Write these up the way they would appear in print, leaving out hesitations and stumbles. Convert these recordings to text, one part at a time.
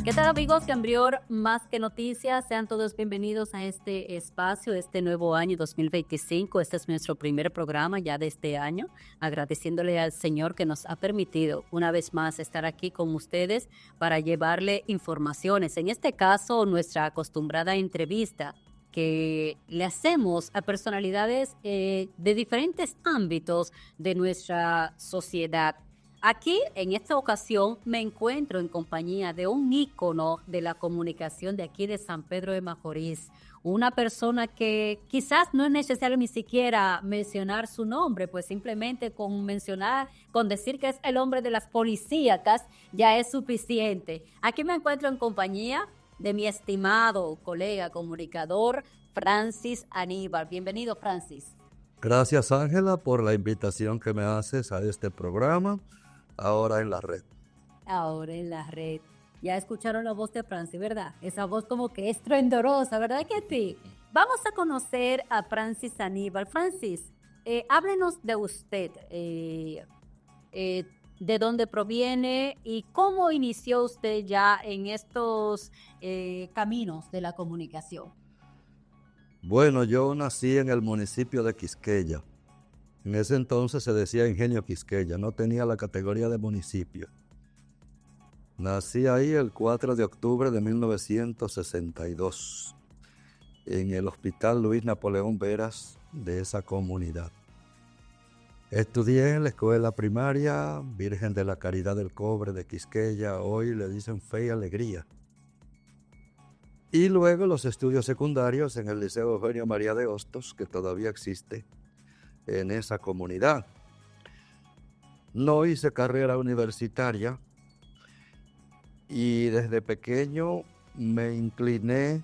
¿Qué tal amigos de Ambrior Más que Noticias? Sean todos bienvenidos a este espacio, este nuevo año 2025. Este es nuestro primer programa ya de este año, agradeciéndole al Señor que nos ha permitido una vez más estar aquí con ustedes para llevarle informaciones. En este caso, nuestra acostumbrada entrevista que le hacemos a personalidades de diferentes ámbitos de nuestra sociedad. Aquí, en esta ocasión, me encuentro en compañía de un ícono de la comunicación de aquí de San Pedro de Macorís, una persona que quizás no es necesario ni siquiera mencionar su nombre, pues simplemente con decir que es el hombre de las policíacas, ya es suficiente. Aquí me encuentro en compañía de mi estimado colega comunicador, Francis Aníbal. Bienvenido, Francis. Gracias, Ángela, por la invitación que me haces a este programa, ahora en la red. Ahora en la red. Ya escucharon la voz de Francis, ¿verdad? Esa voz como que estruendosa, ¿verdad que sí? Vamos a conocer a Francis Aníbal. Francis, háblenos de usted, de dónde proviene y cómo inició usted ya en estos caminos de la comunicación. Bueno, yo nací en el municipio de Quisqueya. En ese entonces se decía Ingenio Quisqueya, no tenía la categoría de municipio. Nací ahí el 4 de octubre de 1962, en el Hospital Luis Napoleón Veras de esa comunidad. Estudié en la escuela primaria Virgen de la Caridad del Cobre de Quisqueya, hoy le dicen Fe y Alegría. Y luego los estudios secundarios en el Liceo Eugenio María de Hostos, que todavía existe en esa comunidad. No hice carrera universitaria y desde pequeño me incliné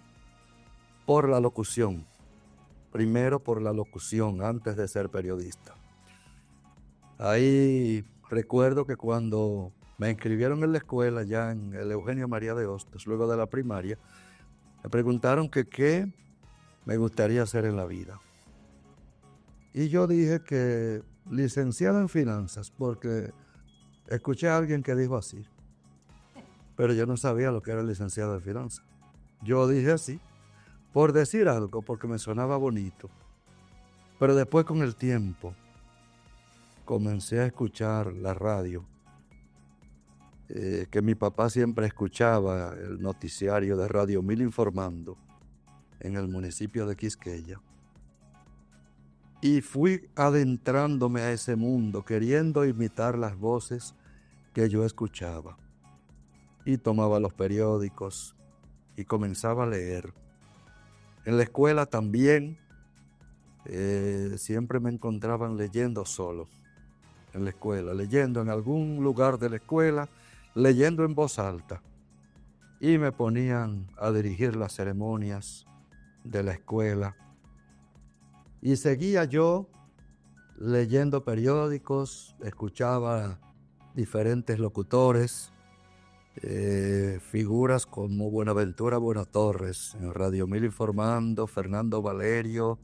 por la locución. Primero por la locución, antes de ser periodista. Ahí recuerdo que cuando me inscribieron en la escuela, ya en el Eugenio María de Hostos, luego de la primaria, me preguntaron que qué me gustaría hacer en la vida. Y yo dije que licenciado en finanzas, porque escuché a alguien que dijo así. Pero yo no sabía lo que era licenciado en finanzas. Yo dije así, por decir algo, porque me sonaba bonito. Pero después con el tiempo comencé a escuchar la radio, que mi papá siempre escuchaba el noticiario de Radio 1000 informando en el municipio de Quisqueya. Y fui adentrándome a ese mundo, queriendo imitar las voces que yo escuchaba. Y tomaba los periódicos y comenzaba a leer. En la escuela también siempre me encontraban leyendo solo. En la escuela, leyendo en algún lugar de la escuela, leyendo en voz alta. Y me ponían a dirigir las ceremonias de la escuela. Y seguía yo leyendo periódicos, escuchaba diferentes locutores, figuras como Buenaventura Buenatorres, en Radio 1000 informando, Fernando Valerio.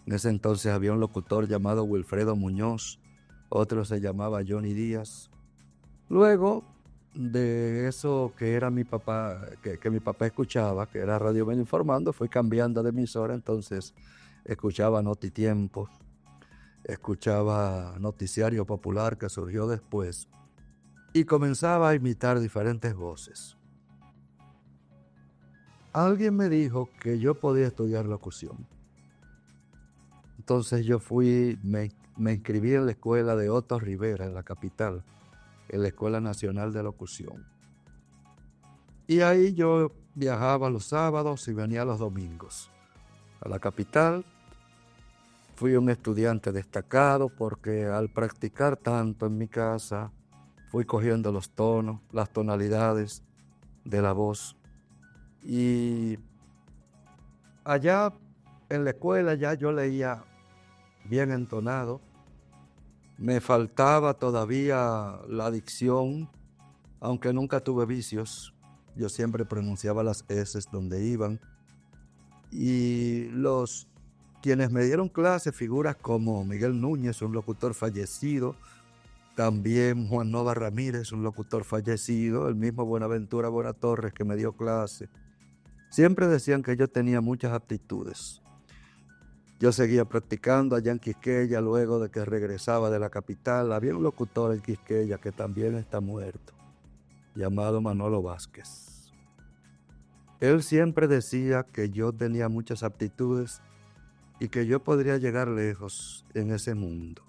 En ese entonces había un locutor llamado Wilfredo Muñoz, otro se llamaba Johnny Díaz. Luego de eso que era mi papá, que mi papá escuchaba, que era Radio 1000 informando, fui cambiando de emisora, entonces escuchaba Notitiempo, escuchaba Noticiario Popular, que surgió después, y comenzaba a imitar diferentes voces. Alguien me dijo que yo podía estudiar locución. Entonces yo me inscribí en la escuela de Otto Rivera, en la capital, en la Escuela Nacional de Locución. Y ahí yo viajaba los sábados y venía los domingos a la capital. Fui un estudiante destacado porque al practicar tanto en mi casa, fui cogiendo los tonos, las tonalidades de la voz. Y allá en la escuela ya yo leía bien entonado. Me faltaba todavía la dicción, aunque nunca tuve vicios. Yo siempre pronunciaba las S donde iban. Y quienes me dieron clase, figuras como Miguel Núñez, un locutor fallecido, También Juan Nova Ramírez, un locutor fallecido, el mismo Buenaventura Buenatorres que me dio clase. Siempre decían que yo tenía muchas aptitudes. Yo seguía practicando allá en Quisqueya luego de que regresaba de la capital. Había un locutor en Quisqueya que también está muerto, llamado Manolo Vázquez. Él siempre decía que yo tenía muchas aptitudes y que yo podría llegar lejos en ese mundo.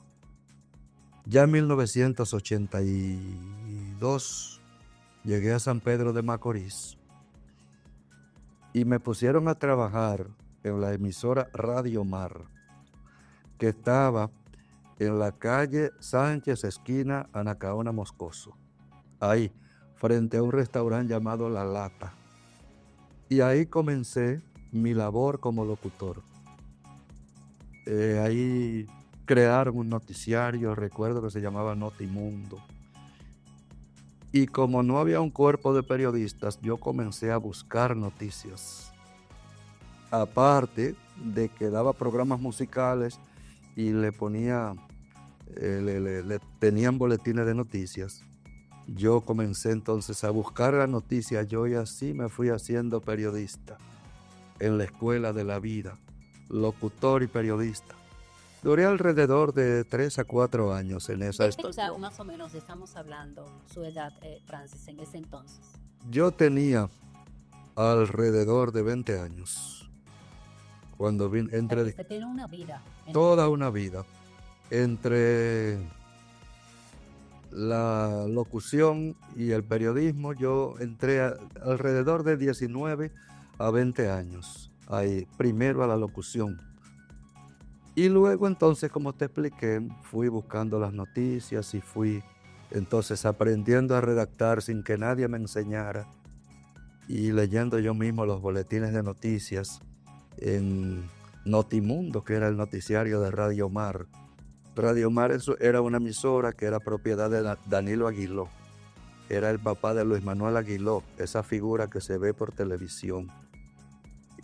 Ya en 1982 llegué a San Pedro de Macorís y me pusieron a trabajar en la emisora Radio Mar, que estaba en la calle Sánchez, esquina Anacaona Moscoso, ahí, frente a un restaurante llamado La Lata. Y ahí comencé mi labor como locutor. Ahí crearon un noticiario, recuerdo que se llamaba Notimundo. Y como no había un cuerpo de periodistas, yo comencé a buscar noticias. Aparte de que daba programas musicales y le ponía, le tenían boletines de noticias, yo comencé entonces a buscar las noticias, yo y así me fui haciendo periodista en la escuela de la vida, locutor y periodista. Duré alrededor de 3 a 4 años en esa O sea, más o menos estamos hablando su edad, Francis, en ese entonces. Yo tenía alrededor de 20 años. Cuando vine, Usted tiene una vida. Toda una vida. Entre la locución y el periodismo, yo entré alrededor de 19 a 20 años. Ahí, primero a la locución. Y luego entonces, como te expliqué, fui buscando las noticias y fui entonces aprendiendo a redactar sin que nadie me enseñara y leyendo yo mismo los boletines de noticias en Notimundo, que era el noticiario de Radio Mar. Radio Mar era una emisora que era propiedad de Danilo Aguiló. Era el papá de Luis Manuel Aguiló, esa figura que se ve por televisión.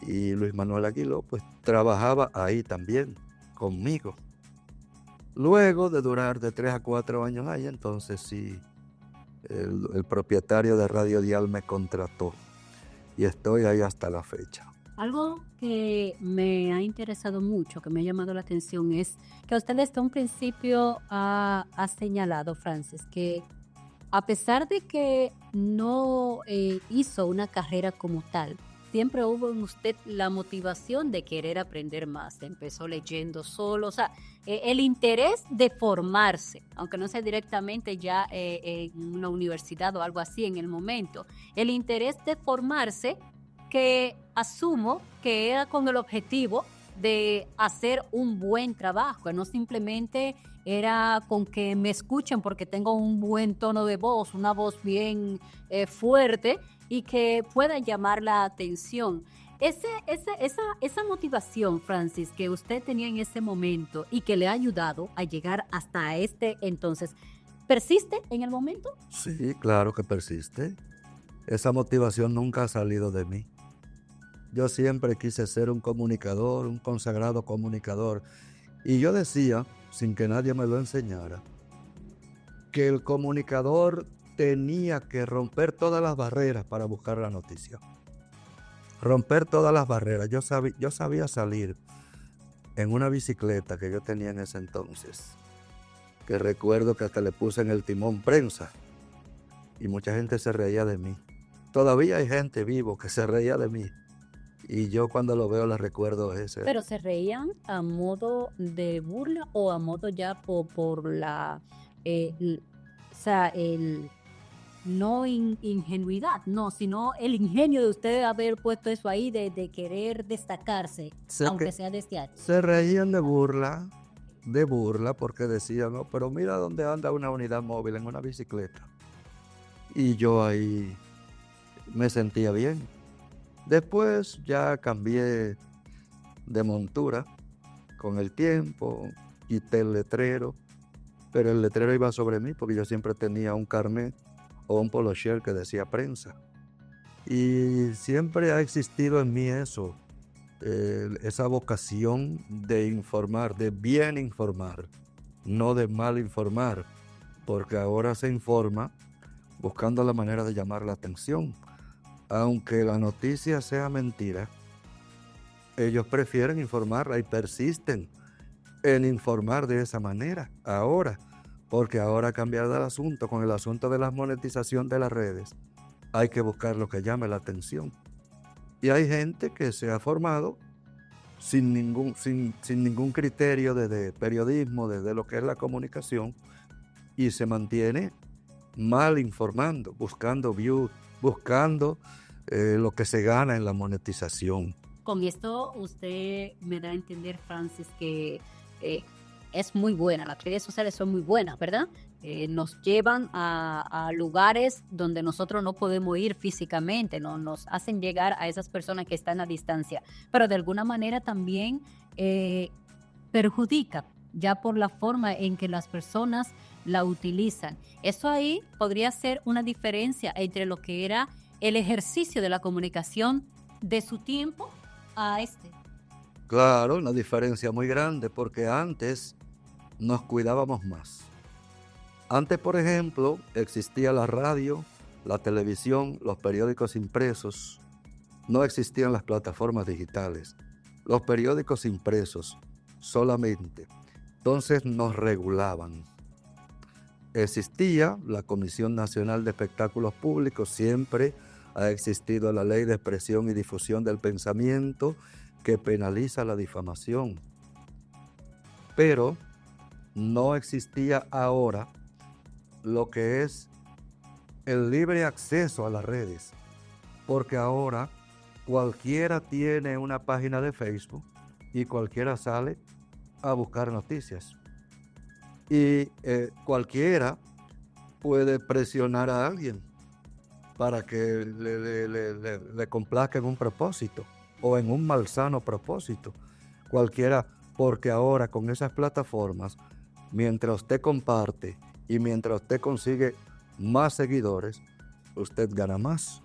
Y Luis Manuel Aguiló pues trabajaba ahí también conmigo. Luego de durar de 3 a 4 años ahí, entonces sí, el propietario de Radio Dial me contrató y estoy ahí hasta la fecha. Algo que me ha interesado mucho, que me ha llamado la atención, es que usted desde un principio ha señalado, Francis, que a pesar de que no hizo una carrera como tal, siempre hubo en usted la motivación de querer aprender más. Empezó leyendo solo, o sea, el interés de formarse, aunque no sea directamente ya en una universidad o algo así en el momento, el interés de formarse que asumo que era con el objetivo de hacer un buen trabajo, que no simplemente era con que me escuchen porque tengo un buen tono de voz, una voz bien fuerte y que pueda llamar la atención. Esa motivación, Francis, que usted tenía en ese momento y que le ha ayudado a llegar hasta este entonces, ¿persiste en el momento? Sí, claro que persiste. Esa motivación nunca ha salido de mí. Yo siempre quise ser un comunicador, un consagrado comunicador. Y yo decía, sin que nadie me lo enseñara, que el comunicador tenía que romper todas las barreras para buscar la noticia. Romper todas las barreras. Yo sabía salir en una bicicleta que yo tenía en ese entonces, que recuerdo que hasta le puse en el timón prensa y mucha gente se reía de mí. Todavía hay gente vivo que se reía de mí. Y yo cuando lo veo les recuerdo ese. ¿Pero se reían a modo de burla o a modo ya por la, o sea, el no ingenuidad, no, sino el ingenio de usted haber puesto eso ahí de querer destacarse, aunque sea desde años? Se reían de burla, porque decían, no, pero mira dónde anda una unidad móvil en una bicicleta. Y yo ahí me sentía bien. Después ya cambié de montura con el tiempo, quité el letrero, pero el letrero iba sobre mí porque yo siempre tenía un carnet o un polocher que decía prensa. Y siempre ha existido en mí eso, esa vocación de informar, de bien informar, no de mal informar. porque ahora se informa buscando la manera de llamar la atención. Aunque la noticia sea mentira, ellos prefieren informarla y persisten en informar de esa manera ahora, porque ahora ha cambiado el asunto. Con el asunto de la monetización de las redes, hay que buscar lo que llame la atención. Y hay gente que se ha formado sin ningún criterio de periodismo, de lo que es la comunicación, y se mantiene mal informando, buscando views, buscando lo que se gana en la monetización. Con esto usted me da a entender, Francis, que es muy buena, las redes sociales son muy buenas, ¿verdad? Nos llevan a lugares donde nosotros no podemos ir físicamente, ¿no? Nos hacen llegar a esas personas que están a distancia, pero de alguna manera también perjudica ya por la forma en que las personas la utilizan. Eso ahí podría ser una diferencia entre lo que era el ejercicio de la comunicación de su tiempo a este. Claro, una diferencia muy grande, porque antes nos cuidábamos más. Antes, por ejemplo, existía la radio, la televisión, los periódicos impresos. No existían las plataformas digitales. Los periódicos impresos solamente. Entonces nos regulaban. Existía la Comisión Nacional de Espectáculos Públicos, siempre ha existido la Ley de Expresión y Difusión del Pensamiento, que penaliza la difamación. Pero no existía ahora lo que es el libre acceso a las redes, porque ahora cualquiera tiene una página de Facebook y cualquiera sale a buscar noticias. Y cualquiera puede presionar a alguien para que le complazca en un propósito o en un malsano propósito. Cualquiera, porque ahora con esas plataformas, mientras usted comparte y mientras usted consigue más seguidores, usted gana más.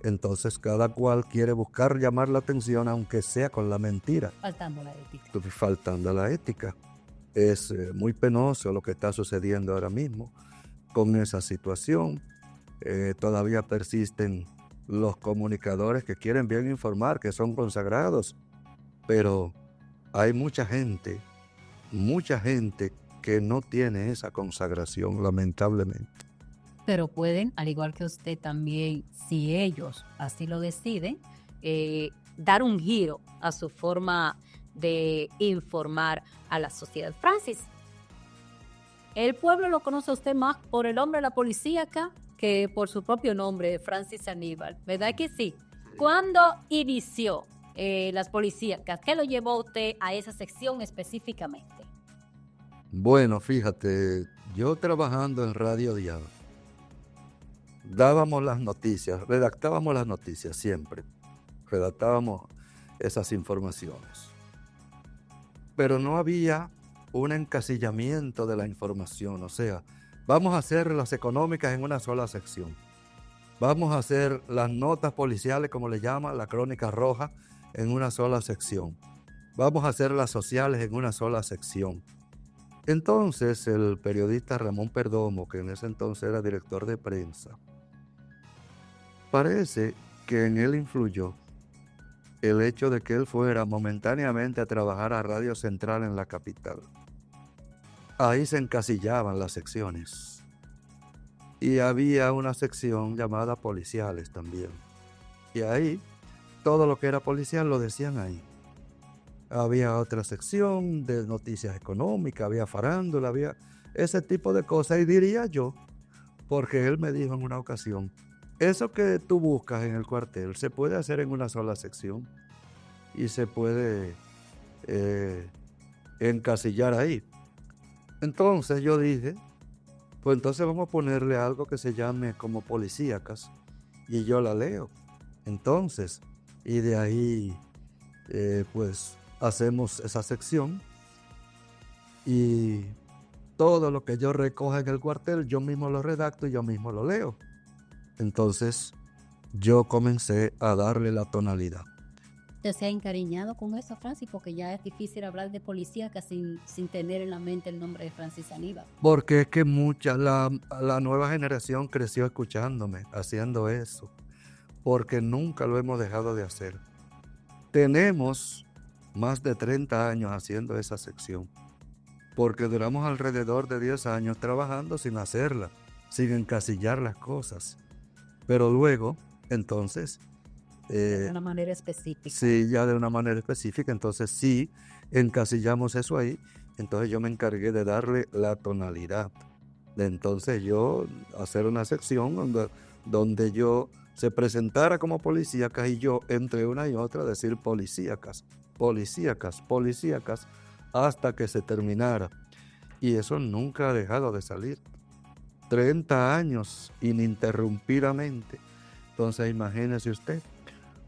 Entonces cada cual quiere buscar llamar la atención, aunque sea con la mentira. Faltando la ética. Faltando la ética. Es muy penoso lo que está sucediendo ahora mismo con esa situación. Todavía persisten los comunicadores que quieren bien informar, que son consagrados, pero hay mucha gente que no tiene esa consagración, lamentablemente. Pero pueden, al igual que usted también, si ellos así lo deciden, dar un giro a su forma de informar a la sociedad. Francis, el pueblo lo conoce a usted más por el nombre de la policíaca que por su propio nombre, Francis Aníbal, ¿verdad que sí? ¿Cuándo inició las policíacas? ¿Qué lo llevó a usted a esa sección específicamente? Bueno, fíjate, yo trabajando en Radio Dial, dábamos las noticias, redactábamos las noticias siempre, redactábamos esas informaciones, pero no había un encasillamiento de la información, o sea, vamos a hacer las económicas en una sola sección, vamos a hacer las notas policiales, como le llaman, la crónica roja, en una sola sección, vamos a hacer las sociales en una sola sección. Entonces el periodista Ramón Perdomo, que en ese entonces era director de prensa, parece que en él influyó el hecho de que él fuera momentáneamente a trabajar a Radio Central en la capital. Ahí se encasillaban las secciones. Y había una sección llamada policiales también. Y ahí, todo lo que era policial lo decían ahí. Había otra sección de noticias económicas, había farándula, había ese tipo de cosas. Y diría yo, porque él me dijo en una ocasión, eso que tú buscas en el cuartel se puede hacer en una sola sección y se puede encasillar ahí. Entonces yo dije, pues entonces vamos a ponerle algo que se llame como policíacas y yo la leo. Entonces, y de ahí pues hacemos esa sección y todo lo que yo recoja en el cuartel yo mismo lo redacto y yo mismo lo leo. Entonces yo comencé a darle la tonalidad. ¿Usted se ha encariñado con eso, Francis? Porque ya es difícil hablar de policíacas sin tener en la mente el nombre de Francis Aníbal. Porque es que la nueva generación creció escuchándome, haciendo eso, porque nunca lo hemos dejado de hacer. Tenemos más de 30 años haciendo esa sección, porque duramos alrededor de 10 años trabajando sin hacerla, sin encasillar las cosas. Pero luego, entonces... de una manera específica. Sí, ya de una manera específica, entonces sí, encasillamos eso ahí, entonces yo me encargué de darle la tonalidad, de entonces yo hacer una sección donde yo se presentara como policíacas y yo entre una y otra decir policíacas, policíacas, policíacas, hasta que se terminara. Y eso nunca ha dejado de salir. 30 años ininterrumpidamente. Entonces imagínese usted,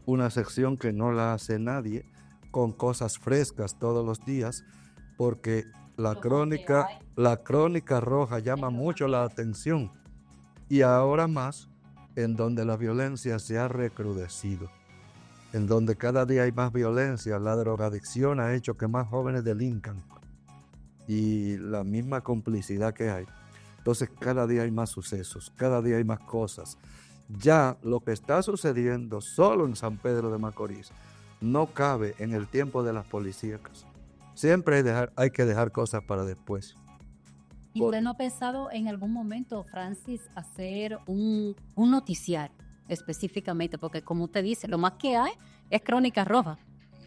una sección que no la hace nadie, con cosas frescas todos los días, porque la crónica roja llama mucho la atención. Y ahora más, en donde la violencia se ha recrudecido, en donde cada día hay más violencia, la drogadicción ha hecho que más jóvenes delincan y la misma complicidad que hay. Entonces cada día hay más sucesos, cada día hay más cosas. Ya lo que está sucediendo solo en San Pedro de Macorís no cabe en el tiempo de las policíacas. Siempre hay que dejar cosas para después. ¿Y usted no ha pensado en algún momento, Francis, hacer un noticiario específicamente? Porque como usted dice, lo más que hay es crónica roja.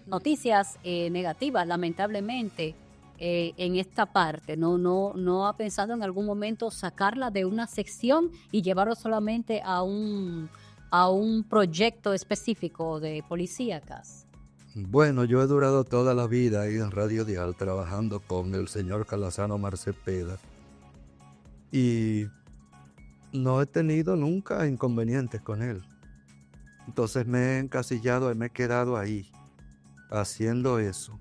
Noticias negativas, lamentablemente, en esta parte. No ha pensado en algún momento sacarla de una sección y llevarlo solamente a un proyecto específico de policíacas. Bueno, yo he durado toda la vida ahí en Radio Dial trabajando con el señor Calazano Marcepeda y no he tenido nunca inconvenientes con él. Entonces me he encasillado y me he quedado ahí haciendo eso,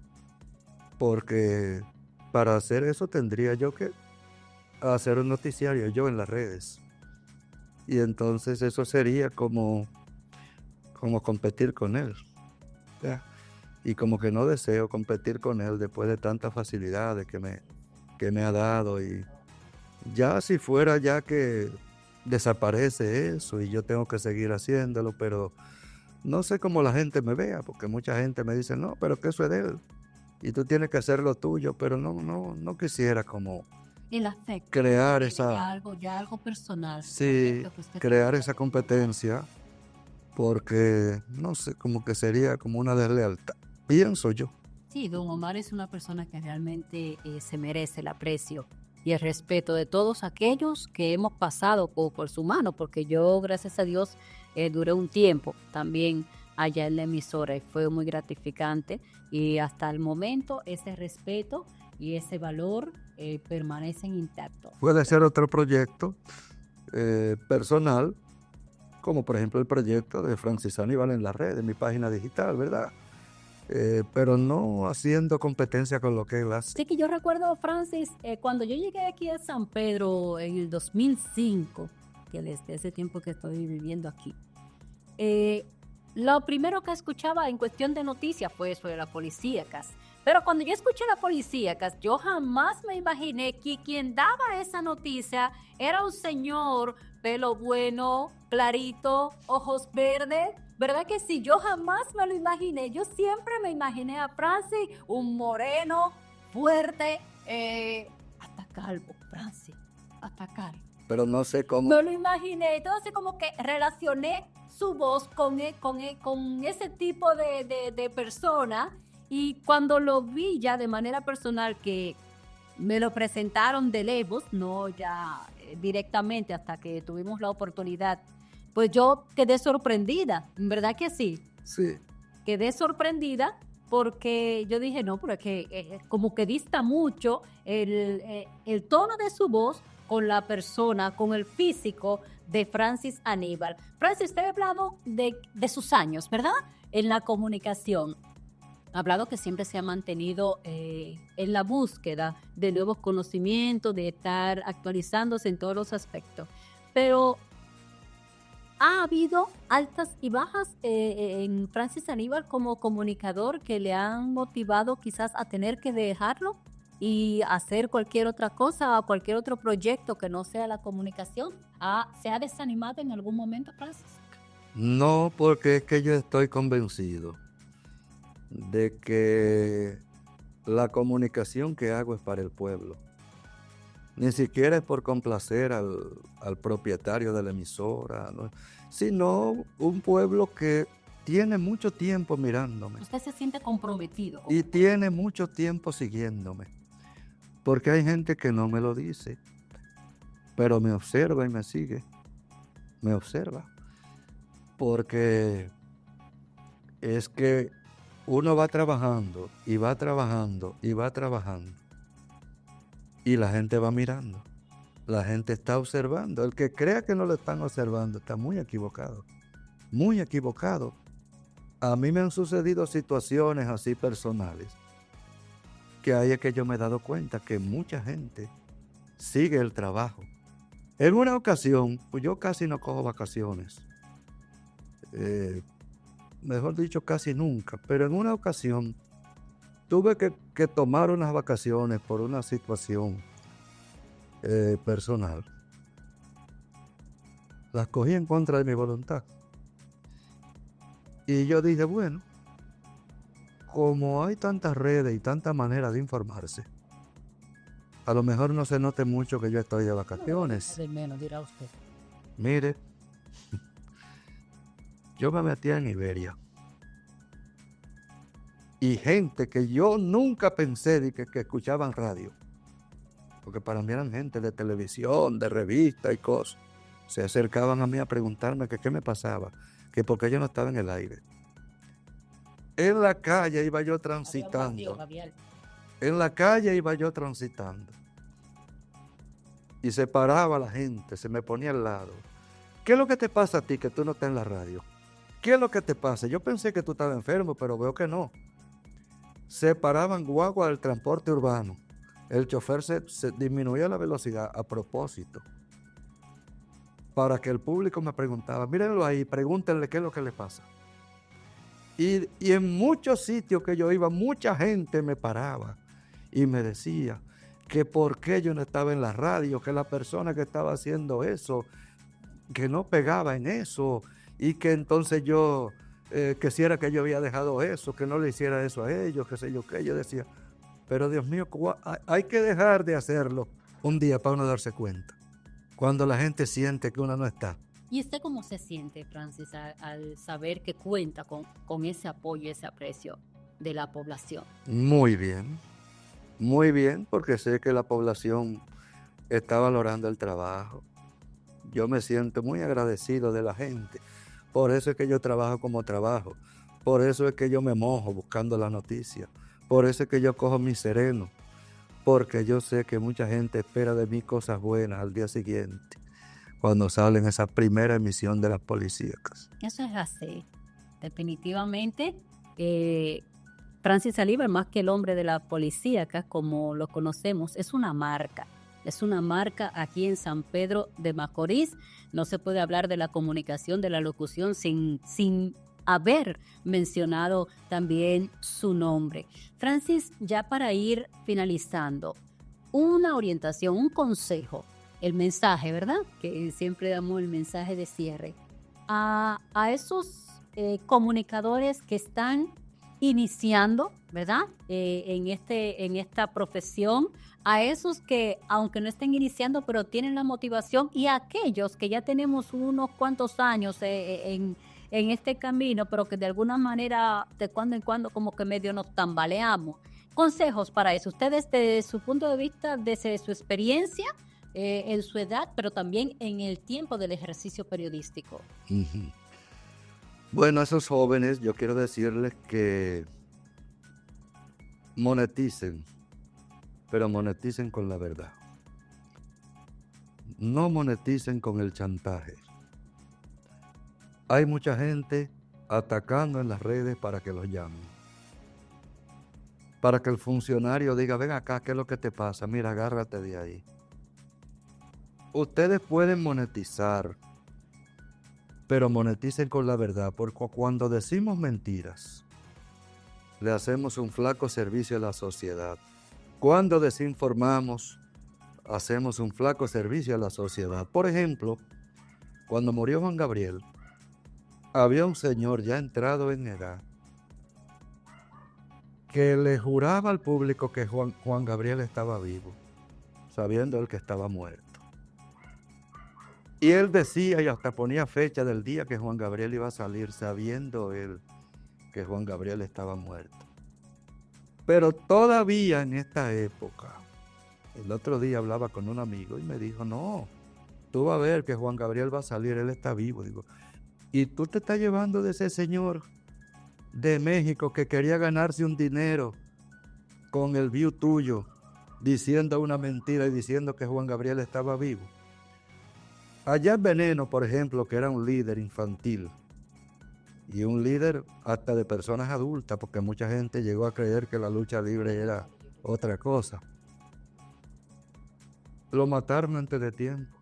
porque para hacer eso tendría yo que hacer un noticiario yo en las redes, y entonces eso sería como competir con él, ¿ya? Y como que no deseo competir con él después de tantas facilidades que me ha dado, y ya si fuera ya que desaparece eso y yo tengo que seguir haciéndolo, pero no sé cómo la gente me vea, porque mucha gente me dice, no, pero que eso es de él y tú tienes que hacer lo tuyo, pero no quisiera como El afecto. crear Ya algo personal. Sí, crear esa competencia, porque no sé, como que sería como una deslealtad, pienso yo. Sí, don Omar es una persona que realmente se merece el aprecio y el respeto de todos aquellos que hemos pasado por su mano, porque yo, gracias a Dios, duré un tiempo también allá en la emisora y fue muy gratificante, y hasta el momento ese respeto y ese valor permanecen intactos. Puede ser otro proyecto personal, como por ejemplo el proyecto de Francis Aníbal en la red, en mi página digital, ¿verdad? Pero no haciendo competencia con lo que él hace. Sí, que yo recuerdo, Francis, cuando yo llegué aquí a San Pedro en el 2005, que desde ese tiempo que estoy viviendo aquí, lo primero que escuchaba en cuestión de noticias fue eso de la policíacas. Pero cuando yo escuché la policíacas, yo jamás me imaginé que quien daba esa noticia era un señor, pelo bueno, clarito, ojos verdes. ¿Verdad que sí? Yo jamás me lo imaginé. Yo siempre me imaginé a Francis, un moreno, fuerte, hasta calvo, Francis, hasta calvo. Pero no sé cómo. Me lo imaginé. Entonces como que relacioné su voz con ese tipo de persona. Y cuando lo vi ya de manera personal, que me lo presentaron de lejos, no ya directamente hasta que tuvimos la oportunidad, pues yo quedé sorprendida, ¿verdad que sí? Sí. Quedé sorprendida porque yo dije, no, pero es que como que dista mucho el tono de su voz con la persona, con el físico de Francis Aníbal. Francis, usted ha hablado de sus años, ¿verdad? En la comunicación. Ha hablado que siempre se ha mantenido en la búsqueda de nuevos conocimientos, de estar actualizándose en todos los aspectos. Pero ¿Ha habido altas y bajas en Francis Aníbal como comunicador que le han motivado quizás a tener que dejarlo y hacer cualquier otra cosa o cualquier otro proyecto que no sea la comunicación? ¿Se ha desanimado en algún momento, Francis? No, porque es que yo estoy convencido de que la comunicación que hago es para el pueblo. Ni siquiera es por complacer al propietario de la emisora, ¿no? Sino un pueblo que tiene mucho tiempo mirándome ¿Usted se siente comprometido? y tiene mucho tiempo siguiéndome. Porque hay gente que no me lo dice, pero me observa y me sigue. Me observa. Porque es que uno va trabajando y va trabajando y va trabajando. Y la gente va mirando. La gente está observando. El que crea que no lo están observando está muy equivocado. Muy equivocado. A mí me han sucedido situaciones así personales, que ahí es que yo me he dado cuenta que mucha gente sigue el trabajo. En una ocasión, pues yo casi no cojo vacaciones. Mejor dicho, casi nunca. Pero en una ocasión tuve que tomar unas vacaciones por una situación personal. Las cogí en contra de mi voluntad. Y yo dije, bueno, como hay tantas redes y tantas maneras de informarse, a lo mejor no se note mucho que yo estoy de vacaciones. De menos, dirá usted. Mire, yo me metí en Iberia. Y gente que yo nunca pensé de que escuchaban radio, porque para mí eran gente de televisión, de revista y cosas, se acercaban a mí a preguntarme que qué me pasaba, que por qué yo no estaba en el aire. En la calle iba yo transitando. En la calle iba yo transitando. Y se paraba la gente, se me ponía al lado. ¿Qué es lo que te pasa a ti que tú no estás en la radio? ¿Qué es lo que te pasa? Yo pensé que tú estabas enfermo, pero veo que no. Se paraban guaguas del transporte urbano. El chofer se disminuía la velocidad a propósito, para que el público me preguntaba, mírenlo ahí, pregúntenle qué es lo que le pasa. Y en muchos sitios que yo iba, mucha gente me paraba y me decía que por qué yo no estaba en la radio, que la persona que estaba haciendo eso, que no pegaba en eso, y que entonces yo, que si era que yo había dejado eso, que no le hiciera eso a ellos, qué sé yo qué. Yo decía, pero Dios mío, hay que dejar de hacerlo un día para uno darse cuenta, cuando la gente siente que uno no está. ¿Y usted cómo se siente, Francis, al saber que cuenta con ese apoyo, ese aprecio de la población? Muy bien, porque sé que la población está valorando el trabajo. Yo me siento muy agradecido de la gente. Por eso es que yo trabajo como trabajo. Por eso es que yo me mojo buscando la noticia. Por eso es que yo cojo mi sereno. Porque yo sé que mucha gente espera de mí cosas buenas al día siguiente, cuando salen esa primera emisión de las policíacas. Eso es así. Definitivamente, Francis Aníbal, más que el hombre de la policíaca, como lo conocemos, es una marca. Es una marca aquí en San Pedro de Macorís. No se puede hablar de la comunicación, de la locución, sin haber mencionado también su nombre. Francis, ya para ir finalizando, una orientación, un consejo, el mensaje, ¿verdad? Que siempre damos el mensaje de cierre. A esos comunicadores que están iniciando, ¿verdad? En esta profesión, a esos que, aunque no estén iniciando, pero tienen la motivación, y a aquellos que ya tenemos unos cuantos años en este camino, pero que de alguna manera, de cuando en cuando, como que medio nos tambaleamos. Consejos para eso. Ustedes, desde su punto de vista, desde su experiencia, en su edad, pero también en el tiempo del ejercicio periodístico. Bueno, a esos jóvenes yo quiero decirles que moneticen, pero moneticen con la verdad. No moneticen con el chantaje. Hay mucha gente atacando en las redes para que los llamen, para que el funcionario diga, ven acá, ¿qué es lo que te pasa? Mira, agárrate de ahí. Ustedes pueden monetizar, pero moneticen con la verdad, porque cuando decimos mentiras, le hacemos un flaco servicio a la sociedad. Cuando desinformamos, hacemos un flaco servicio a la sociedad. Por ejemplo, cuando murió Juan Gabriel, había un señor ya entrado en edad que le juraba al público que Juan Gabriel estaba vivo, sabiendo él que estaba muerto. Y él decía y hasta ponía fecha del día que Juan Gabriel iba a salir, sabiendo él que Juan Gabriel estaba muerto. Pero todavía en esta época, el otro día hablaba con un amigo y me dijo, no, tú vas a ver que Juan Gabriel va a salir, él está vivo. Digo, y tú te estás llevando de ese señor de México que quería ganarse un dinero con el view tuyo, diciendo una mentira y diciendo que Juan Gabriel estaba vivo. Allá en Veneno, por ejemplo, que era un líder infantil y un líder hasta de personas adultas, porque mucha gente llegó a creer que la lucha libre era otra cosa. Lo mataron antes de tiempo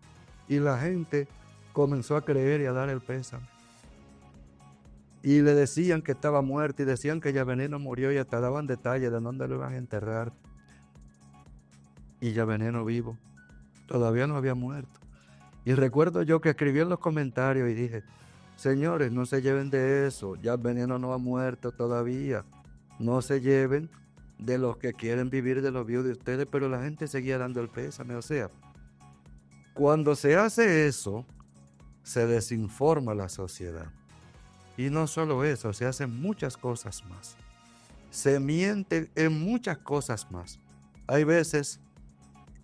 y la gente comenzó a creer y a dar el pésame. Y le decían que estaba muerto y decían que ya Veneno murió y hasta daban detalles de dónde lo iban a enterrar. Y ya Veneno vivo, todavía no había muerto. Y recuerdo yo que escribí en los comentarios y dije, señores, no se lleven de eso, ya Veneno no ha muerto todavía. No se lleven de los que quieren vivir de los views de ustedes, pero la gente seguía dando el pésame. O sea, cuando se hace eso, se desinforma la sociedad. Y no solo eso, se hacen muchas cosas más. Se miente en muchas cosas más. Hay veces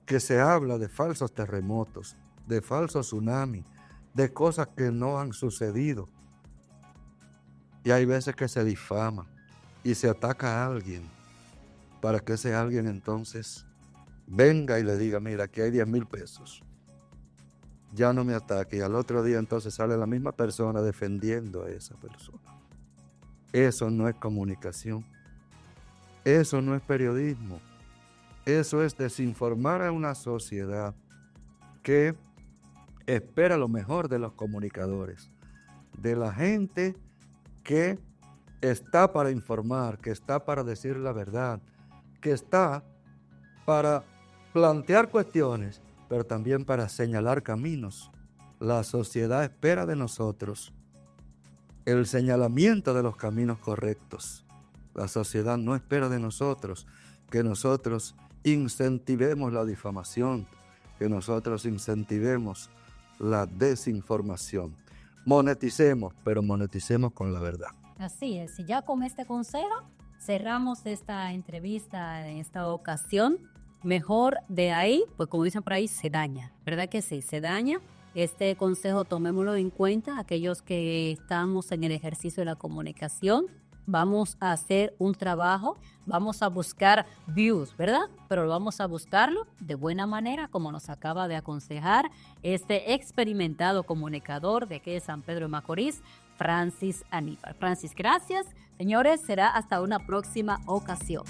que se habla de falsos terremotos, de falsos tsunamis, de cosas que no han sucedido. Y hay veces que se difama y se ataca a alguien para que ese alguien entonces venga y le diga, mira, aquí hay 10,000 pesos. Ya no me ataque. Y al otro día entonces sale la misma persona defendiendo a esa persona. Eso no es comunicación. Eso no es periodismo. Eso es desinformar a una sociedad que espera lo mejor de los comunicadores, de la gente que está para informar, que está para decir la verdad, que está para plantear cuestiones, pero también para señalar caminos. La sociedad espera de nosotros el señalamiento de los caminos correctos. La sociedad no espera de nosotros que nosotros incentivemos la difamación, que nosotros incentivemos la desinformación. Moneticemos, pero moneticemos con la verdad. Así es, y ya con este consejo cerramos esta entrevista en esta ocasión. Mejor de ahí, pues como dicen por ahí, se daña, ¿verdad que sí? Se daña. Este consejo tomémoslo en cuenta, aquellos que estamos en el ejercicio de la comunicación. Vamos a hacer un trabajo, vamos a buscar views, ¿verdad? Pero vamos a buscarlo de buena manera, como nos acaba de aconsejar este experimentado comunicador de aquí de San Pedro de Macorís, Francis Aníbal. Francis, gracias. Señores, será hasta una próxima ocasión.